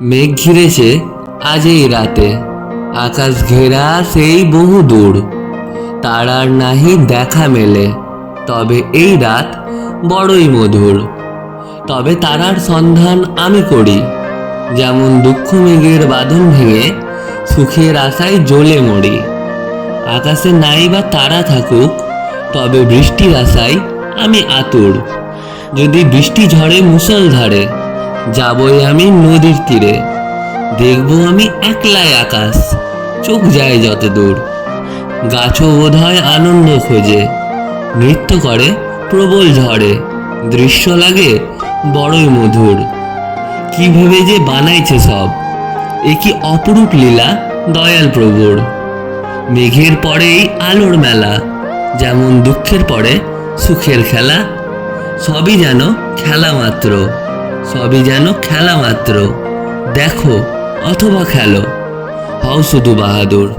মেঘ ঘিরেছে আজ এই রাতে, আকাশ ঘেরা সেই বহু দূর। তারার নাহি দেখা মেলে, তবে এই রাত বড়ই মধুর। তবে তারার সন্ধান আমি করি, যেমন দুঃখ মেঘের বাঁধন ভেঙে সুখের আশায় জ্বলে মরি। আকাশে নাই বা তারা থাকুক, তবে বৃষ্টির আশায় আমি আতুর। যদি বৃষ্টি ঝরে মুষলধারে, যাবই আমি নদীর তীরে। দেখব আমি একলাই আকাশ, চোখ যায় যত দূর। গাছও বোধ হয় আনন্দ খোঁজে, নৃত্য করে প্রবল ঝড়ে। দৃশ্য লাগে বড়ই মধুর। কি ভেবে যে বানাইছে সব, এ কি অপরূপ লীলা দয়াল প্রভুর। মেঘের পরেই আলোর মেলা, যেমন দুঃখের পরে সুখের খেলা। সবই যেন খেলা মাত্র, সবই যেন খেলা মাত্র। দেখো অথবা খেলো, হও শুধু বাহাদুর।